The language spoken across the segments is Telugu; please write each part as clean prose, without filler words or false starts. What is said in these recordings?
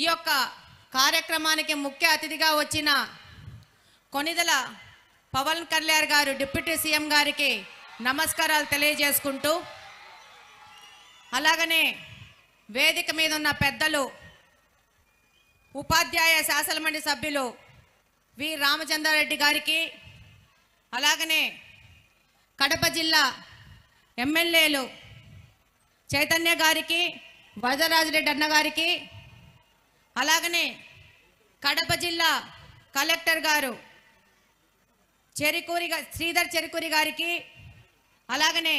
ఈ యొక్క కార్యక్రమానికి ముఖ్య అతిథిగా వచ్చిన కొనిదెల పవన్ కళ్యాణ్ గారు డిప్యూటీ సీఎం గారికి నమస్కారాలు తెలియజేసుకుంటూ, అలాగనే వేదిక మీద ఉన్న పెద్దలు ఉపాధ్యాయ శాసనమండలి సభ్యులు వి రామచంద్రారెడ్డి గారికి, అలాగనే కడప జిల్లా ఎమ్మెల్యేలు చైతన్య గారికి, వరదరాజరెడ్డి అన్న గారికి, అలాగనే కడప జిల్లా కలెక్టర్ గారు శ్రీధర్ చెరుకూరి గారికి, అలాగనే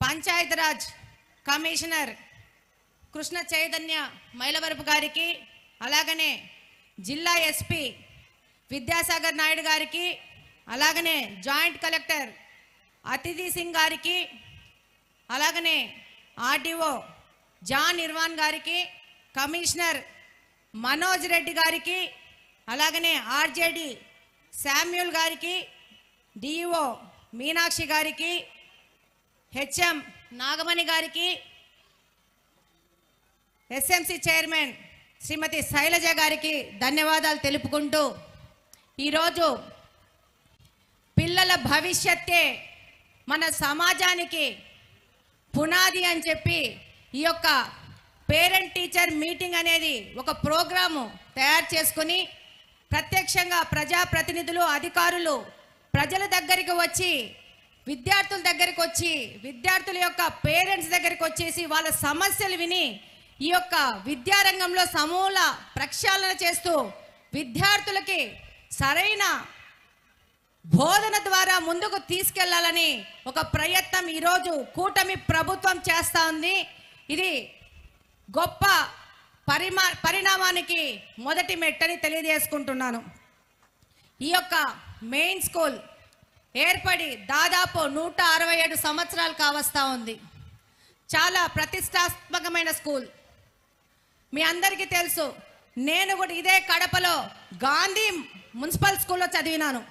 పంచాయతీరాజ్ కమిషనర్ కృష్ణ చైతన్య మైలవరపు గారికి, అలాగనే జిల్లా ఎస్పీ విద్యాసాగర్ నాయుడు గారికి, అలాగనే జాయింట్ కలెక్టర్ అతిథి సింగ్ గారికి, అలాగనే ఆర్డీఓ జాన్ ఇర్వాన్ గారికి, కమిషనర్ మనోజ్ రెడ్డి గారికి, అలాగనే ఆర్జేడి శామ్యూల్ గారికి, డిఈఓ మీనాక్షి గారికి, హెచ్ఎం నాగమణి గారికి, ఎస్ఎంసి చైర్మన్ శ్రీమతి శైలజ గారికి ధన్యవాదాలు తెలుపుకుంటూ, ఈరోజు పిల్లల భవిష్యత్తే మన సమాజానికి పునాది అని చెప్పి ఈ యొక్క పేరెంట్ టీచర్ మీటింగ్ అనేది ఒక ప్రోగ్రాము తయారు చేసుకుని ప్రత్యక్షంగా ప్రజాప్రతినిధులు, అధికారులు ప్రజల దగ్గరికి వచ్చి, విద్యార్థుల దగ్గరికి వచ్చి, విద్యార్థుల యొక్క పేరెంట్స్ దగ్గరికి వచ్చేసి వాళ్ళ సమస్యలు విని ఈ యొక్క విద్యారంగంలో సమూల ప్రక్షాళన చేస్తూ విద్యార్థులకి సరైన బోధన ద్వారా ముందుకు తీసుకెళ్లాలని ఒక ప్రయత్నం ఈరోజు కూటమి ప్రభుత్వం చేస్తూ ఉంది. ఇది గొప్ప పరిణామానికి మొదటి మెట్టని తెలియజేసుకుంటున్నాను. ఈ యొక్క మెయిన్ స్కూల్ ఏర్పడి దాదాపు 167 సంవత్సరాలు కావస్తా ఉంది. చాలా ప్రతిష్టాత్మకమైన స్కూల్. మీ అందరికీ తెలుసు, నేను కూడా ఇదే కడపలో గాంధీ మున్సిపల్ స్కూల్లో చదివినాను.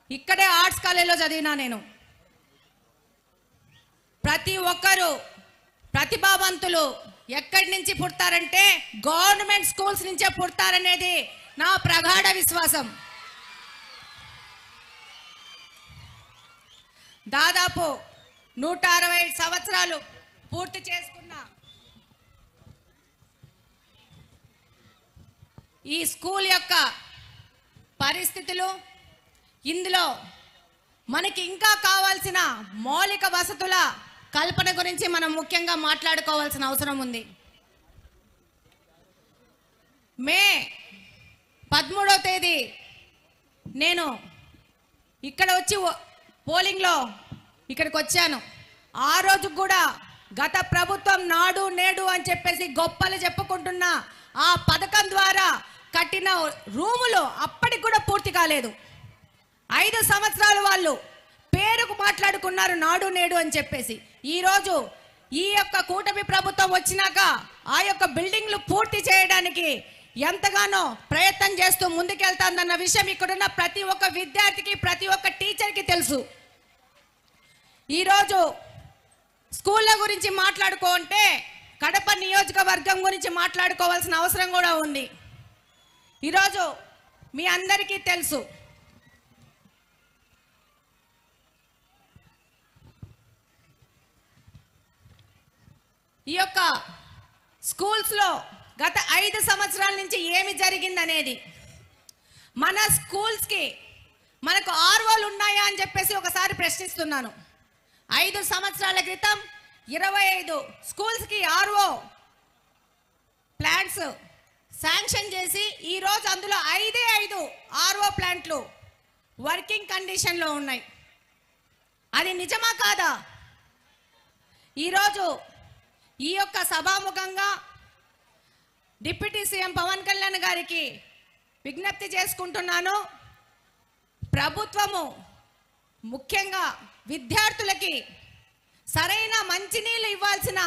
ఇక్కడే ఆర్ట్స్ కాలేజీలో చదివినా. నేను ప్రతి ఒక్కరూ ప్రతిభావంతులు ఎక్కడి నుంచి పుడతారంటే గవర్నమెంట్ స్కూల్స్ నుంచే పుడతారనేది నా ప్రగాఢ విశ్వాసం. దాదాపు 165 సంవత్సరాలు పూర్తి చేసుకున్న ఈ స్కూల్ యొక్క పరిస్థితులు, ఇందులో మనకి ఇంకా కావాల్సిన మౌలిక వసతుల కల్పన గురించి మనం ముఖ్యంగా మాట్లాడుకోవాల్సిన అవసరం ఉంది. మే 13వ తేదీ నేను ఇక్కడ వచ్చి పోలింగ్లో ఇక్కడికి వచ్చాను. ఆ రోజు కూడా గత ప్రభుత్వం నాడు నేడు అని చెప్పేసి గొప్పలు చెప్పుకుంటున్న ఆ పథకం ద్వారా కట్టిన రూములు అప్పటికి కూడా పూర్తి కాలేదు. 5 సంవత్సరాలు వాళ్ళు పేరుకు మాట్లాడుకున్నారు నాడు నేడు అని చెప్పేసి. ఈరోజు ఈ యొక్క కూటమి ప్రభుత్వం వచ్చినాక ఆ యొక్క బిల్డింగ్లు పూర్తి చేయడానికి ఎంతగానో ప్రయత్నం చేస్తూ ముందుకెళ్తాందన్న విషయం ఇక్కడున్న ప్రతి ఒక్క విద్యార్థికి, ప్రతి ఒక్క టీచర్కి తెలుసు. ఈరోజు స్కూళ్ళ గురించి మాట్లాడుకుంటే కడప నియోజకవర్గం గురించి మాట్లాడుకోవాల్సిన అవసరం కూడా ఉంది. ఈరోజు మీ అందరికీ తెలుసు, ఈ యొక్క స్కూల్స్లో గత 5 సంవత్సరాల నుంచి ఏమి జరిగిందనేది. మన స్కూల్స్కి మనకు ఆర్ఓలు ఉన్నాయా అని చెప్పేసి ఒకసారి ప్రశ్నిస్తున్నాను. 5 సంవత్సరాల క్రితం 25 స్కూల్స్కి ఆర్ఓ ప్లాంట్స్ శాంక్షన్ చేసి ఈరోజు అందులో 5 ఆర్ఓ ప్లాంట్లు వర్కింగ్ కండిషన్లో ఉన్నాయి. అది నిజమా కాదా? ఈరోజు ఈ యొక్క సభాముఖంగా డిప్యూటీ సీఎం పవన్ కళ్యాణ్ గారికి విజ్ఞప్తి చేసుకుంటున్నాను. ప్రభుత్వము ముఖ్యంగా విద్యార్థులకి సరైన మంచినీళ్ళు ఇవ్వాల్సిన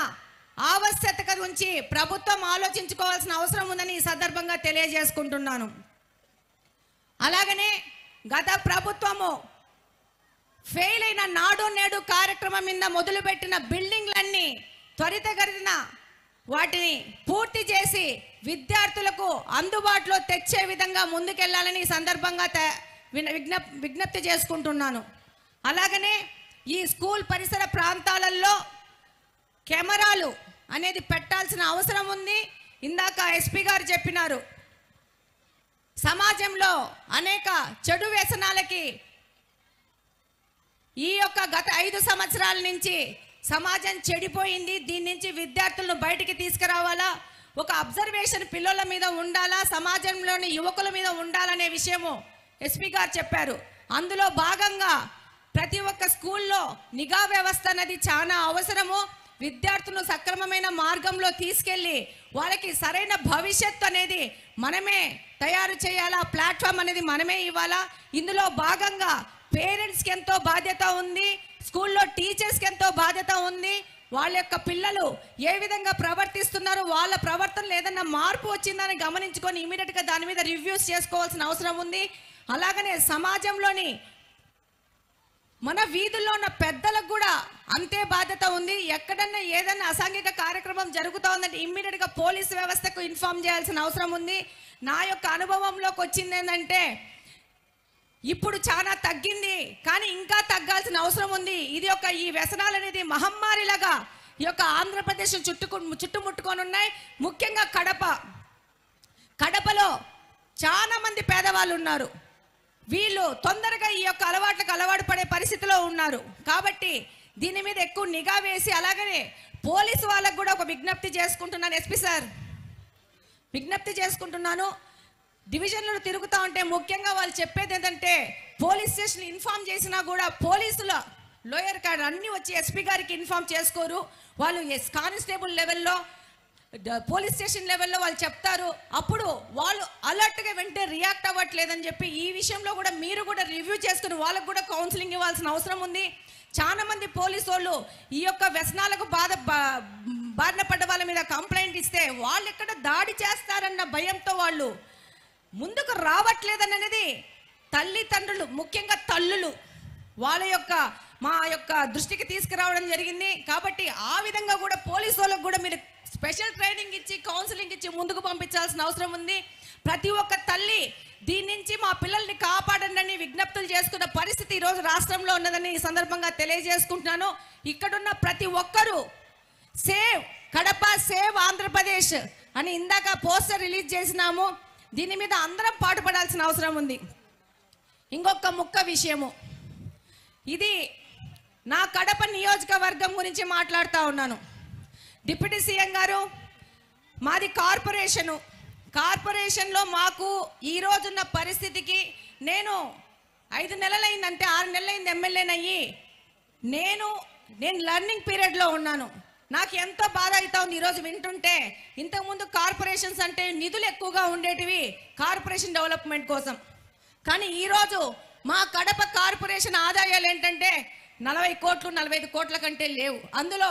ఆవశ్యకత గురించి ప్రభుత్వం ఆలోచించుకోవాల్సిన అవసరం ఉందని ఈ సందర్భంగా తెలియజేసుకుంటున్నాను. అలాగనే గత ప్రభుత్వము ఫెయిల్ అయిన నాడు నేడు కార్యక్రమం మీద మొదలుపెట్టిన బిల్డింగ్లన్నీ త్వరితగతిన వాటిని పూర్తి చేసి విద్యార్థులకు అందుబాటులో తెచ్చే విధంగా ముందుకెళ్లాలని ఈ సందర్భంగా విజ్ఞప్తి చేసుకుంటున్నాను. అలాగనే ఈ స్కూల్ పరిసర ప్రాంతాలలో కెమెరాలు అనేది పెట్టాల్సిన అవసరం ఉంది. ఇందాక ఎస్పీ గారు చెప్పినారు, సమాజంలో అనేక చెడు వ్యసనాలకి ఈ యొక్క గత 5 సంవత్సరాల నుంచి సమాజం చెడిపోయింది. దీని నుంచి విద్యార్థులను బయటికి తీసుకురావాలా, ఒక అబ్జర్వేషన్ పిల్లల మీద ఉండాలా, సమాజంలోని యువకుల మీద ఉండాలనే విషయము ఎస్పీ గారు చెప్పారు. అందులో భాగంగా ప్రతి ఒక్క స్కూల్లో నిఘా వ్యవస్థ అనేది చాలా అవసరము. విద్యార్థులను సక్రమమైన మార్గంలో తీసుకెళ్ళి వాళ్ళకి సరైన భవిష్యత్తు అనేది మనమే తయారు చేయాలా, ప్లాట్ఫామ్ అనేది మనమే ఇవ్వాలా. ఇందులో భాగంగా పేరెంట్స్కి ఎంతో బాధ్యత ఉంది, స్కూల్లో టీచర్స్కి ఎంతో బాధ్యత ఉంది. వాళ్ళ యొక్క పిల్లలు ఏ విధంగా ప్రవర్తిస్తున్నారు, వాళ్ళ ప్రవర్తనలో ఏదైనా మార్పు వచ్చిందని గమనించుకొని ఇమీడియట్గా దాని మీద రివ్యూస్ చేసుకోవాల్సిన అవసరం ఉంది. అలాగనే సమాజంలోని మన వీధుల్లో ఉన్న పెద్దలకు కూడా అంతే బాధ్యత ఉంది. ఎక్కడన్నా ఏదైనా అసాంఘిక కార్యక్రమం జరుగుతూ ఉందంటే ఇమ్మీడియట్గా పోలీసు వ్యవస్థకు ఇన్ఫార్మ్ చేయాల్సిన అవసరం ఉంది. నా యొక్క అనుభవంలోకి వచ్చింది ఏంటంటే ఇప్పుడు చాలా తగ్గింది, కానీ ఇంకా తగ్గాల్సిన అవసరం ఉంది. ఇది ఒక ఈ వ్యసనాలు అనేది మహమ్మారిలాగా ఈ యొక్క ఆంధ్రప్రదేశ్ చుట్టుముట్టుకొని ఉన్నాయి. ముఖ్యంగా కడపలో చాలా మంది పేదవాళ్ళు ఉన్నారు. వీళ్ళు తొందరగా ఈ యొక్క అలవాట్లకు అలవాటు పడే పరిస్థితిలో ఉన్నారు. కాబట్టి దీని మీద ఎక్కువ నిఘా వేసి, అలాగనే పోలీసు వాళ్ళకు కూడా ఒక విజ్ఞప్తి చేసుకుంటున్నాను. ఎస్పీ సార్, విజ్ఞప్తి చేసుకుంటున్నాను. డివిజన్లు తిరుగుతూ ఉంటే ముఖ్యంగా వాళ్ళు చెప్పేది ఏంటంటే పోలీస్ స్టేషన్ ఇన్ఫార్మ్ చేసినా కూడా పోలీసుల లోయర్ కార్డ్ అన్నీ వచ్చి ఎస్పీ గారికి ఇన్ఫార్మ్ చేసుకోరు. వాళ్ళు కానిస్టేబుల్ లెవెల్లో, పోలీస్ స్టేషన్ లెవెల్లో వాళ్ళు చెప్తారు. అప్పుడు వాళ్ళు అలర్ట్గా వెంటనే రియాక్ట్ అవ్వట్లేదని చెప్పి ఈ విషయంలో కూడా మీరు కూడా రివ్యూ చేసుకుని వాళ్ళకు కూడా కౌన్సిలింగ్ ఇవ్వాల్సిన అవసరం ఉంది. చాలా మంది పోలీసు వాళ్ళు ఈ యొక్క వ్యసనాలకు బారిన పడ్డ వాళ్ళ మీద కంప్లైంట్ ఇస్తే వాళ్ళు ఎక్కడ దాడి చేస్తారన్న భయంతో వాళ్ళు ముందుకు రావట్లేదనేది తల్లిదండ్రులు, ముఖ్యంగా తల్లులు మా యొక్క దృష్టికి తీసుకురావడం జరిగింది. కాబట్టి ఆ విధంగా కూడా పోలీసు వాళ్ళకు కూడా మీరు స్పెషల్ ట్రైనింగ్ ఇచ్చి కౌన్సిలింగ్ ఇచ్చి ముందుకు పంపించాల్సిన అవసరం ఉంది. ప్రతి ఒక్క తల్లి దీని నుంచి మా పిల్లల్ని కాపాడండి అని విజ్ఞప్తులు చేసుకున్న పరిస్థితి ఈరోజు రాష్ట్రంలో ఉన్నదని ఈ సందర్భంగా తెలియజేసుకుంటున్నాను. ఇక్కడున్న ప్రతి ఒక్కరూ సేవ్ కడప, సేవ్ ఆంధ్రప్రదేశ్ అని ఇందాక పోస్టర్ రిలీజ్ చేసినాము. దీని మీద అందరం పాటుపడాల్సిన అవసరం ఉంది. ఇంకొక ముక్క విషయము, ఇది నా కడప నియోజకవర్గం గురించి మాట్లాడుతూ ఉన్నాను. డిప్యూటీ సీఎం గారు, మాది కార్పొరేషన్లో మాకు ఈ రోజున్న పరిస్థితికి నేను 5 నెలలైందంటే 6 నెలలైంది ఎమ్మెల్యేనయ్యి. నేను లర్నింగ్ పీరియడ్లో ఉన్నాను. నాకు ఎంతో బాధ అవుతా ఉంది ఈరోజు వింటుంటే. ఇంతకుముందు కార్పొరేషన్స్ అంటే నిధులు ఎక్కువగా ఉండేటివి కార్పొరేషన్ డెవలప్మెంట్ కోసం. కానీ ఈరోజు మా కడప కార్పొరేషన్ ఆదాయాలు ఏంటంటే 40 కోట్లు 45 కోట్ల కంటే లేవు. అందులో